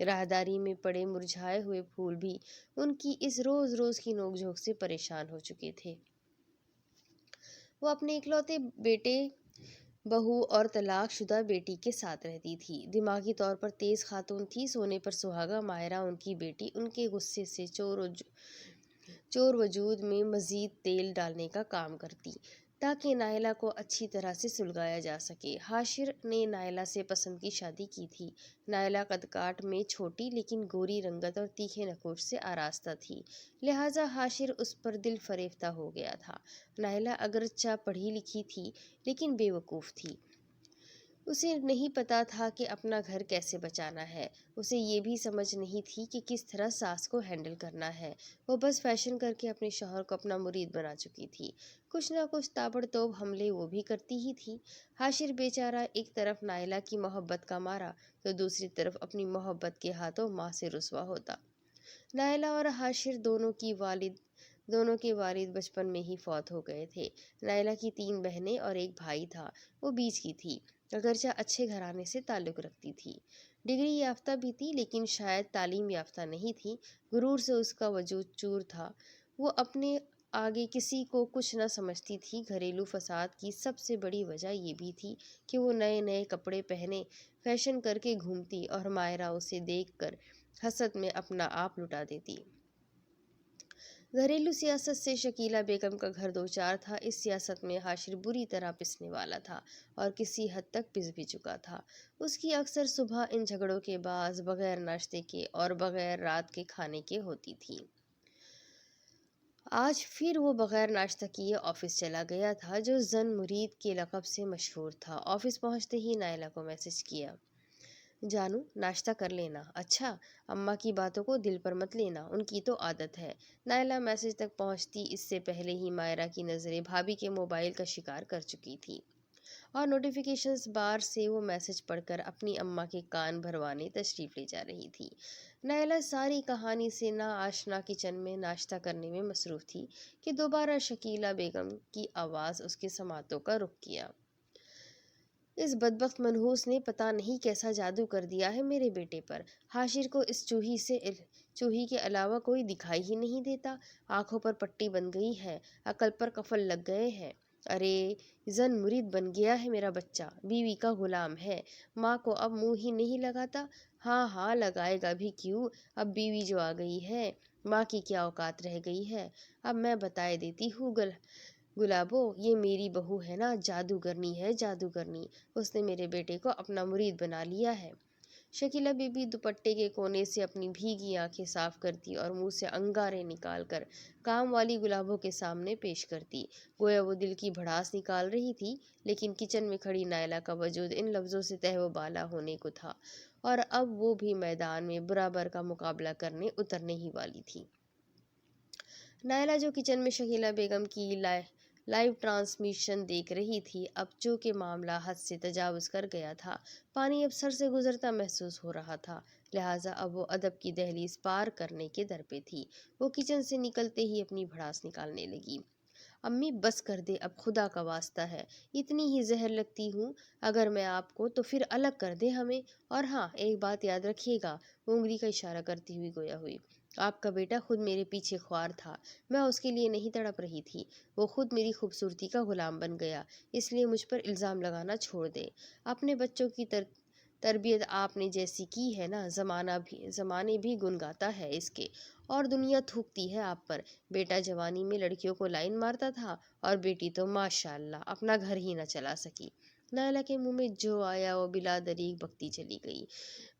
راہداری میں پڑے مرجھائے ہوئے پھول بھی ان کی اس روز روز کی نوک جھوک سے پریشان ہو چکے تھے۔ وہ اپنے اکلوتے بیٹے، بہو اور طلاق شدہ بیٹی کے ساتھ رہتی تھی۔ دماغی طور پر تیز خاتون تھی، سونے پر سہاگا ماہرہ ان کی بیٹی ان کے غصے سے چور وجود میں مزید تیل ڈالنے کا کام کرتی تاکہ نائلہ کو اچھی طرح سے سلگایا جا سکے۔ حاشر نے نائلہ سے پسند کی شادی کی تھی۔ نائلہ قد کاٹ میں چھوٹی لیکن گوری رنگت اور تیکھے نقوش سے آراستہ تھی، لہٰذا حاشر اس پر دل فریفتہ ہو گیا تھا۔ نائلہ اگرچہ پڑھی لکھی تھی لیکن بے وقوف تھی۔ اسے نہیں پتا تھا کہ اپنا گھر کیسے بچانا ہے۔ اسے یہ بھی سمجھ نہیں تھی کہ کس طرح ساس کو ہینڈل کرنا ہے۔ وہ بس فیشن کر کے اپنے شوہر کو اپنا مرید بنا چکی تھی۔ کچھ نہ کچھ تابڑ توڑ حملے وہ بھی کرتی ہی تھی۔ حاشر بیچارہ ایک طرف نائلہ کی محبت کا مارا تو دوسری طرف اپنی محبت کے ہاتھوں ماں سے رسوا ہوتا۔ نائلہ اور حاشر دونوں کے والد بچپن میں ہی فوت ہو گئے تھے۔ نائلہ کی 3 بہنیں اور ایک بھائی تھا۔ وہ بیچ کی تھی، اگرچہ اچھے گھرانے سے تعلق رکھتی تھی۔ ڈگری یافتہ بھی تھی لیکن شاید تعلیم یافتہ نہیں تھی۔ غرور سے اس کا وجود چور تھا۔ وہ اپنے آگے کسی کو کچھ نہ سمجھتی تھی۔ گھریلو فساد کی سب سے بڑی وجہ یہ بھی تھی کہ وہ نئے نئے کپڑے پہنے فیشن کر کے گھومتی اور ماہرہ اسے دیکھ کر حسد میں اپنا آپ لٹا دیتی۔ گھریلو سیاست سے شکیلہ بیگم کا گھر دوچار تھا۔ اس سیاست میں حاشر بری طرح پسنے والا تھا اور کسی حد تک پس بھی چکا تھا۔ اس کی اکثر صبح ان جھگڑوں کے باعث بغیر ناشتے کے اور بغیر رات کے کھانے کے ہوتی تھی۔ آج پھر وہ بغیر ناشتہ کیے آفس چلا گیا تھا، جو زن مرید کے لقب سے مشہور تھا۔ آفس پہنچتے ہی نائلہ کو میسج کیا، جانو ناشتہ کر لینا۔ اچھا، اماں کی باتوں کو دل پر مت لینا، ان کی تو عادت ہے۔ نائلہ میسج تک پہنچتی اس سے پہلے ہی ماہرہ کی نظریں بھابھی کے موبائل کا شکار کر چکی تھی اور نوٹیفیکیشنز بار سے وہ میسج پڑھ کر اپنی اماں کے کان بھروانے تشریف لے جا رہی تھی۔ نائلہ ساری کہانی سے نا آشنا کچن میں ناشتہ کرنے میں مصروف تھی کہ دوبارہ شکیلہ بیگم کی آواز اس کے سماعتوں کا رخ کیا۔ اس بدبخت منحوس نے پتہ نہیں کیسا جادو کر دیا ہے میرے بیٹے پر۔ حاشر کو اس چوہی کے علاوہ کوئی دکھائی ہی نہیں دیتا۔ آنکھوں پر پٹی بن گئی ہے، عقل پر قفل لگ گئے ہیں۔ ارے زن مرید بن گیا ہے میرا بچہ، بیوی کا غلام ہے، ماں کو اب منہ ہی نہیں لگاتا۔ ہاں لگائے گا بھی کیوں، اب بیوی جو آ گئی ہے، ماں کی کیا اوقات رہ گئی ہے۔ اب میں بتائے دیتی ہوں گلابو، یہ میری بہو ہے نا، جادوگرنی ہے، جادوگرنی۔ اس نے میرے بیٹے کو اپنا مرید بنا لیا ہے۔ شکیلہ بی بی دوپٹے کے کونے سے اپنی بھیگی آنکھیں صاف کرتی اور منہ سے انگارے نکال کر کام والی گلابو کے سامنے پیش کرتی، گویا وہ دل کی بھڑاس نکال رہی تھی۔ لیکن کچن میں کھڑی نائلہ کا وجود ان لفظوں سے تہہ و بالا ہونے کو تھا اور اب وہ بھی میدان میں برابر کا مقابلہ کرنے اترنے ہی والی تھی۔ نائلہ جو کچن میں شکیلہ بیگم کی لائیو ٹرانسمیشن دیکھ رہی تھی، اب چونکہ معاملہ حد سے تجاوز کر گیا تھا، پانی اب سر سے گزرتا محسوس ہو رہا تھا، لہٰذا اب وہ ادب کی دہلیز پار کرنے کے در پہ تھی۔ وہ کچن سے نکلتے ہی اپنی بھڑاس نکالنے لگی۔ امی بس کر دے اب، خدا کا واسطہ ہے، اتنی ہی زہر لگتی ہوں اگر میں آپ کو تو پھر الگ کر دے ہمیں۔ اور ہاں، ایک بات یاد رکھیے گا، وہ انگلی کا اشارہ کرتی ہوئی گویا ہوئی، آپ کا بیٹا خود میرے پیچھے خوار تھا، میں اس کے لیے نہیں تڑپ رہی تھی، وہ خود میری خوبصورتی کا غلام بن گیا، اس لیے مجھ پر الزام لگانا چھوڑ دے۔ اپنے بچوں کی تربیت آپ نے جیسی کی ہے نا، زمانے بھی گن گاتا ہے اس کے، اور دنیا تھوکتی ہے آپ پر۔ بیٹا جوانی میں لڑکیوں کو لائن مارتا تھا اور بیٹی تو ماشاءاللہ اپنا گھر ہی نہ چلا سکی۔ نائلہ کے منہ میں جو آیا وہ بلا دریغ بکتی چلی گئی۔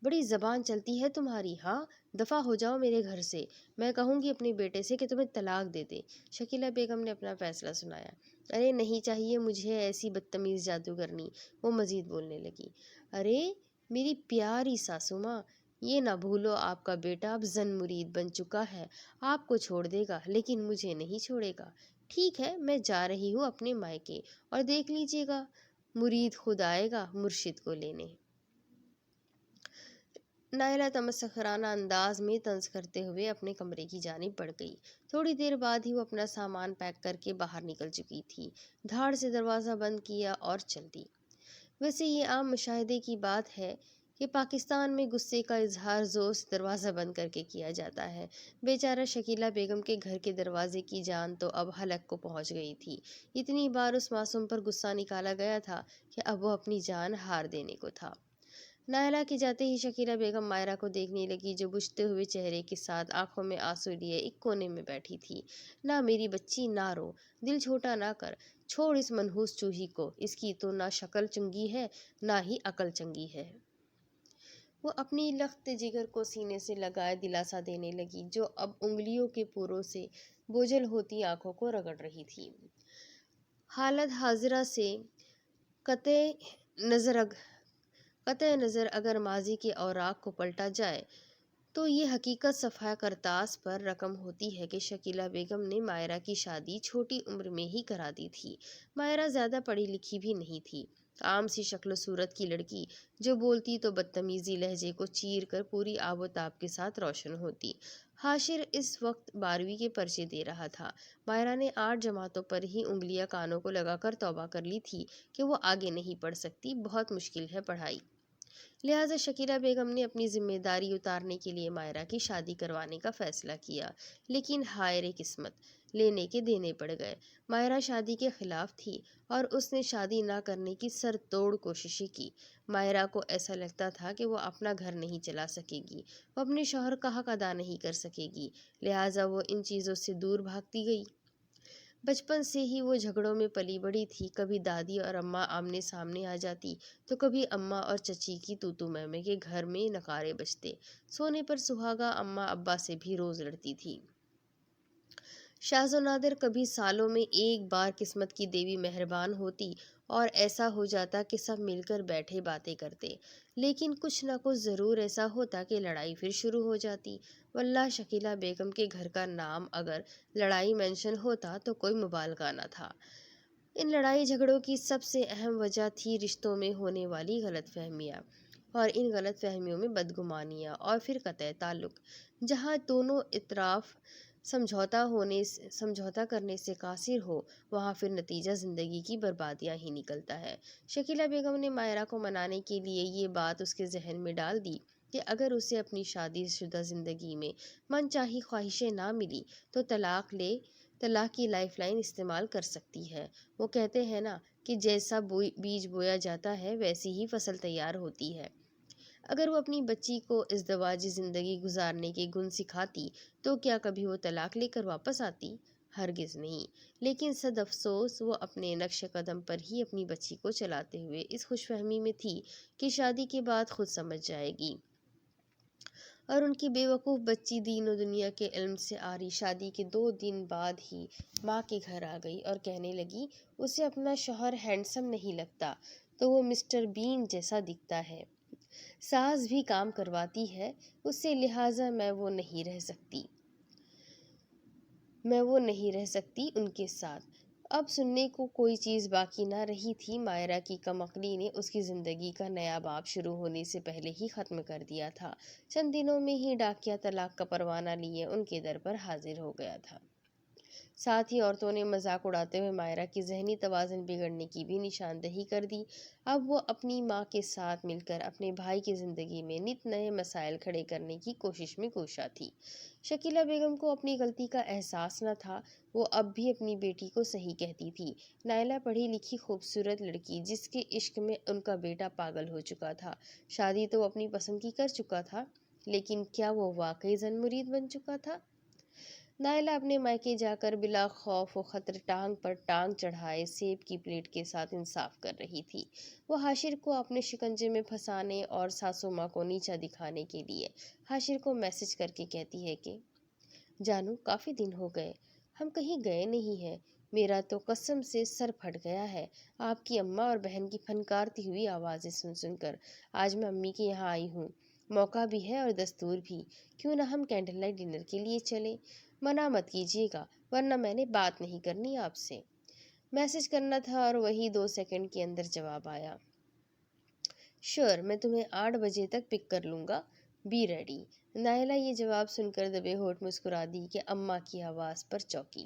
بڑی زبان چلتی ہے تمہاری، ہاں، دفع ہو جاؤ میرے گھر سے، میں کہوں گی اپنے بیٹے سے کہ تمہیں طلاق دے دے۔ شکیلہ بیگم نے اپنا فیصلہ سنایا۔ ارے نہیں چاہیے مجھے ایسی بدتمیز جادوگرنی، وہ مزید بولنے لگی۔ ارے میری پیاری ساسو ماں، یہ نہ بھولو آپ کا بیٹا اب زن مرید بن چکا ہے، آپ کو چھوڑ دے گا لیکن مجھے نہیں چھوڑے گا۔ ٹھیک ہے، میں جا رہی ہوں اپنے مائکے، اور دیکھ لیجیے گا مرید خود آئے گا مرشد کو لینے۔ نائلہ تمسخرانہ انداز میں طنز کرتے ہوئے اپنے کمرے کی جانب بڑھ گئی۔ تھوڑی دیر بعد ہی وہ اپنا سامان پیک کر کے باہر نکل چکی تھی، دھاڑ سے دروازہ بند کیا اور چل دی۔ ویسے یہ عام مشاہدے کی بات ہے کہ پاکستان میں غصے کا اظہار زور سے دروازہ بند کر کے کیا جاتا ہے۔ بیچارہ شکیلہ بیگم کے گھر کے دروازے کی جان تو اب حلق کو پہنچ گئی تھی۔ اتنی بار اس معصوم پر غصہ نکالا گیا تھا کہ اب وہ اپنی جان ہار دینے کو تھا۔ نائلہ کے جاتے ہی شکیلہ بیگم مائرہ کو دیکھنے لگی، جو بجھتے ہوئے چہرے کے ساتھ آنکھوں میں آنسو لیے ایک کونے میں بیٹھی تھی۔ نہ میری بچی، نہ رو، دل چھوٹا نہ کر، چھوڑ اس منحوس چوہی کو، اس کی تو نہ شکل چنگی ہے نہ ہی عقل چنگی ہے۔ وہ اپنی لخت جگر کو سینے سے لگائے دلاسا دینے لگی، جو اب انگلیوں کے پوروں سے بوجھل ہوتی آنکھوں کو رگڑ رہی تھی۔ حالت حاضرہ سے قطع نظر اگر ماضی کے اوراق کو پلٹا جائے تو یہ حقیقت صفحہ کرتاس پر رقم ہوتی ہے کہ شکیلہ بیگم نے مائرہ کی شادی چھوٹی عمر میں ہی کرا دی تھی۔ مائرہ زیادہ پڑھی لکھی بھی نہیں تھی، عام سی شکل و صورت کی لڑکی، جو بولتی تو بدتمیزی لہجے کو چیر کر پوری آب و تاب کے ساتھ روشن ہوتی۔ حاشر اس وقت 12ویں کے پرچے دے رہا تھا۔ مائرہ نے 8 جماعتوں پر ہی انگلیاں کانوں کو لگا کر توبہ کر لی تھی کہ وہ آگے نہیں پڑھ سکتی، بہت مشکل ہے پڑھائی۔ لہٰذا شکیلہ بیگم نے اپنی ذمہ داری اتارنے کے لیے مائرہ کی شادی کروانے کا فیصلہ کیا، لیکن ہائے رے قسمت، لینے کے دینے پڑ گئے۔ مائرہ شادی کے خلاف تھی اور اس نے شادی نہ کرنے کی سر توڑ کوششیں کی۔ مائرہ کو ایسا لگتا تھا کہ وہ اپنا گھر نہیں چلا سکے گی، وہ اپنے شوہر کا حق ادا نہیں کر سکے گی، لہٰذا وہ ان چیزوں سے دور بھاگتی گئی۔ بچپن سے ہی وہ جھگڑوں میں پلی بڑھی تھی، کبھی دادی اور اماں آمنے سامنے آ جاتی تو کبھی اماں اور چچی کی تو میں کے گھر میں نقارے بجتے۔ سونے پر سہاگا اماں ابا سے بھی روز لڑتی تھی۔ شاذ و نادر کبھی سالوں میں ایک بار قسمت کی دیوی مہربان ہوتی اور ایسا ہو جاتا کہ سب مل کر بیٹھے باتیں کرتے، لیکن کچھ نہ کچھ ضرور ایسا ہوتا کہ لڑائی پھر شروع ہو جاتی۔ واللہ شکیلہ بیگم کے گھر کا نام اگر لڑائی مینشن ہوتا تو کوئی مبالغہ نہ تھا۔ ان لڑائی جھگڑوں کی سب سے اہم وجہ تھی رشتوں میں ہونے والی غلط فہمیاں، اور ان غلط فہمیوں میں بدگمانیاں اور پھر قطع تعلق۔ جہاں دونوں اطراف سمجھوتا کرنے سے قاصر ہو، وہاں پھر نتیجہ زندگی کی بربادیاں ہی نکلتا ہے۔ شکیلہ بیگم نے مائرہ کو منانے کے لیے یہ بات اس کے ذہن میں ڈال دی کہ اگر اسے اپنی شادی شدہ زندگی میں من چاہی خواہشیں نہ ملی تو طلاق کی لائف لائن استعمال کر سکتی ہے۔ وہ کہتے ہیں نا کہ جیسا بیج بویا جاتا ہے ویسی ہی فصل تیار ہوتی ہے۔ اگر وہ اپنی بچی کو ازدواجی زندگی گزارنے کے گن سکھاتی تو کیا کبھی وہ طلاق لے کر واپس آتی؟ ہرگز نہیں۔ لیکن صد افسوس وہ اپنے نقش قدم پر ہی اپنی بچی کو چلاتے ہوئے اس خوش فہمی میں تھی کہ شادی کے بعد خود سمجھ جائے گی، اور ان کی بے وقوف بچی دین و دنیا کے علم سے آری شادی کے 2 دن بعد ہی ماں کے گھر آ گئی اور کہنے لگی اسے اپنا شوہر ہینڈسم نہیں لگتا تو وہ مسٹر بین جیسا دکھتا ہے، ساس بھی کام کرواتی ہے اس سے، لہٰذا میں وہ نہیں رہ سکتی ان کے ساتھ۔ اب سننے کو کوئی چیز باقی نہ رہی تھی۔ مائرہ کی کم عقلی نے اس کی زندگی کا نیا باب شروع ہونے سے پہلے ہی ختم کر دیا تھا۔ چند دنوں میں ہی ڈاکیہ طلاق کا پروانہ لیے ان کے در پر حاضر ہو گیا تھا۔ ساتھ ہی عورتوں نے مذاق اڑاتے ہوئے مائرہ کی ذہنی توازن بگڑنے کی بھی نشاندہی کر دی۔ اب وہ اپنی ماں کے ساتھ مل کر اپنے بھائی کی زندگی میں نت نئے مسائل کھڑے کرنے کی کوشش میں کوشاں تھی۔ شکیلہ بیگم کو اپنی غلطی کا احساس نہ تھا، وہ اب بھی اپنی بیٹی کو صحیح کہتی تھی۔ نائلہ پڑھی لکھی خوبصورت لڑکی جس کے عشق میں ان کا بیٹا پاگل ہو چکا تھا۔ شادی تو وہ اپنی پسند کی کر چکا تھا، لیکن کیا وہ واقعی زن مرید بن چکا تھا؟ نائلہ اپنے مائکے جا کر بلا خوف و خطر ٹانگ پر ٹانگ چڑھائے سیب کی پلیٹ کے ساتھ انصاف کر رہی تھی۔ وہ حاشر کو اپنے شکنجے میں پھنسانے اور ساسو ماں کو نیچا دکھانے کے لیے حاشر کو میسج کر کے کہتی ہے کہ جانو کافی دن ہو گئے ہم کہیں گئے نہیں ہیں، میرا تو قسم سے سر پھٹ گیا ہے آپ کی اماں اور بہن کی پھنکارتی ہوئی آوازیں سن کر۔ آج میں امی کے یہاں آئی ہوں، موقع بھی ہے اور دستور بھی، کیوں نہ ہم کینڈل لائٹ ڈنر کے لیے چلیں؟ منع مت کیجیے گا ورنہ میں نے بات نہیں کرنی آپ سے۔ میسج کرنا تھا اور وہی 2 سیکنڈ کے اندر جواب آیا، شور میں تمہیں 8 بجے تک پک کر لوں گا، بی ریڈی۔ نائلہ یہ جواب سن کر دبے ہونٹ مسکرا دی کہ اماں کی آواز پر چونکی۔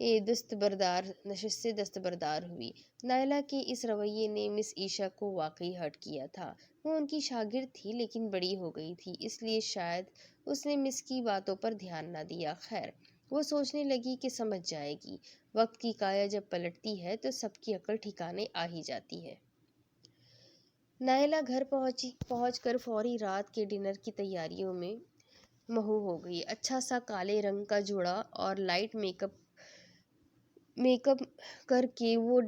نشست سے دستبردار ہوئی۔ نائلہ کے اس رویے نے مس عائشہ کو واقعی ہرٹ کیا تھا۔ وہ ان کی شاگرد تھی لیکن بڑی ہو گئی تھی، اس لیے شاید اس نے مس کی باتوں پر دھیان نہ دیا۔ خیر، وہ سوچنے لگی کہ سمجھ جائے گی، وقت کی کایا جب پلٹتی ہے تو سب کی عقل ٹھکانے آ ہی جاتی ہے۔ نائلہ گھر پہنچ کر فوری رات کے ڈنر کی تیاریوں میں مہو ہو گئی۔ اچھا سا کالے رنگ کا جوڑا اور لائٹ میک اپ کر کے وہ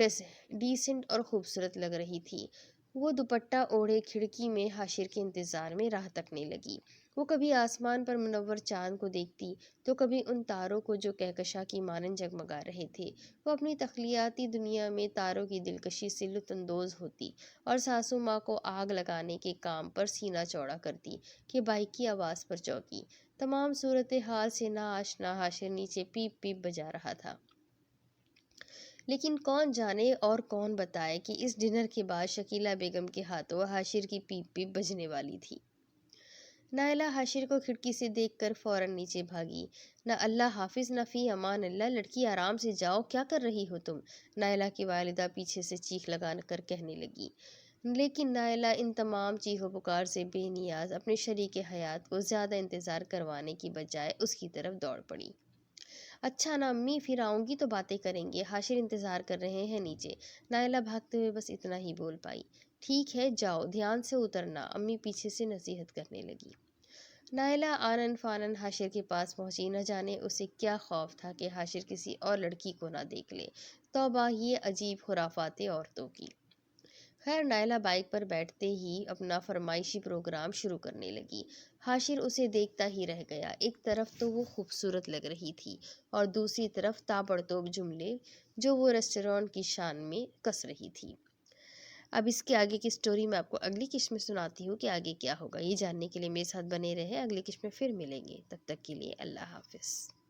ڈیسنٹ اور خوبصورت لگ رہی تھی۔ وہ دوپٹہ اوڑھے کھڑکی میں حاشر کے انتظار میں راہ تکنے لگی۔ وہ کبھی آسمان پر منور چاند کو دیکھتی تو کبھی ان تاروں کو جو کہکشاں کی مانند جگمگا رہے تھے۔ وہ اپنی تخیلاتی دنیا میں تاروں کی دلکشی سے لطف اندوز ہوتی اور ساسو ماں کو آگ لگانے کے کام پر سینہ چوڑا کرتی کہ بائک کی آواز پر چونکی۔ تمام صورتحال سے ناآشنا حاشر نیچے پیپ پیپ بجا رہا تھا۔ لیکن کون جانے اور کون بتائے کہ اس ڈنر کے بعد شکیلہ بیگم کے ہاتھوں حاشر کی پیپ پیپ بجنے والی تھی۔ نائلہ حاشر کو کھڑکی سے دیکھ کر فوراً نیچے بھاگی۔ نہ اللہ حافظ نہ فی امان اللہ، لڑکی آرام سے جاؤ، کیا کر رہی ہو تم؟ نائلہ کی والدہ پیچھے سے چیخ لگا کر کہنے لگی۔ لیکن نائلہ ان تمام چیخو پکار سے بے نیاز اپنے شریک حیات کو زیادہ انتظار کروانے کی بجائے اس کی طرف دوڑ پڑی۔ اچھا نا امی، پھر آؤں گی تو باتیں کریں گے، حاشر انتظار کر رہے ہیں نیچے۔ نائلہ بھاگتے ہوئے بس اتنا ہی بول پائی۔ ٹھیک ہے جاؤ، دھیان سے اترنا، امی پیچھے سے نصیحت کرنے لگی۔ نائلہ آنن فانن حاشر کے پاس پہنچی۔ نہ جانے اسے کیا خوف تھا کہ حاشر کسی اور لڑکی کو نہ دیکھ لے۔ توبہ، یہ عجیب خرافاتیں عورتوں کی۔ خیر، نائلہ بائک پر بیٹھتے ہی اپنا فرمائشی پروگرام شروع کرنے لگی۔ حاشر اسے دیکھتا ہی رہ گیا۔ ایک طرف تو وہ خوبصورت لگ رہی تھی اور دوسری طرف تابڑتوڑ جملے جو وہ ریسٹورانٹ کی شان میں کس رہی تھی۔ اب اس کے آگے کی سٹوری میں آپ کو اگلی قسط میں سناتی ہوں کہ آگے کیا ہوگا۔ یہ جاننے کے لیے میرے ساتھ بنے رہے، اگلی قسط میں پھر ملیں گے، تب تک کے لیے اللہ حافظ۔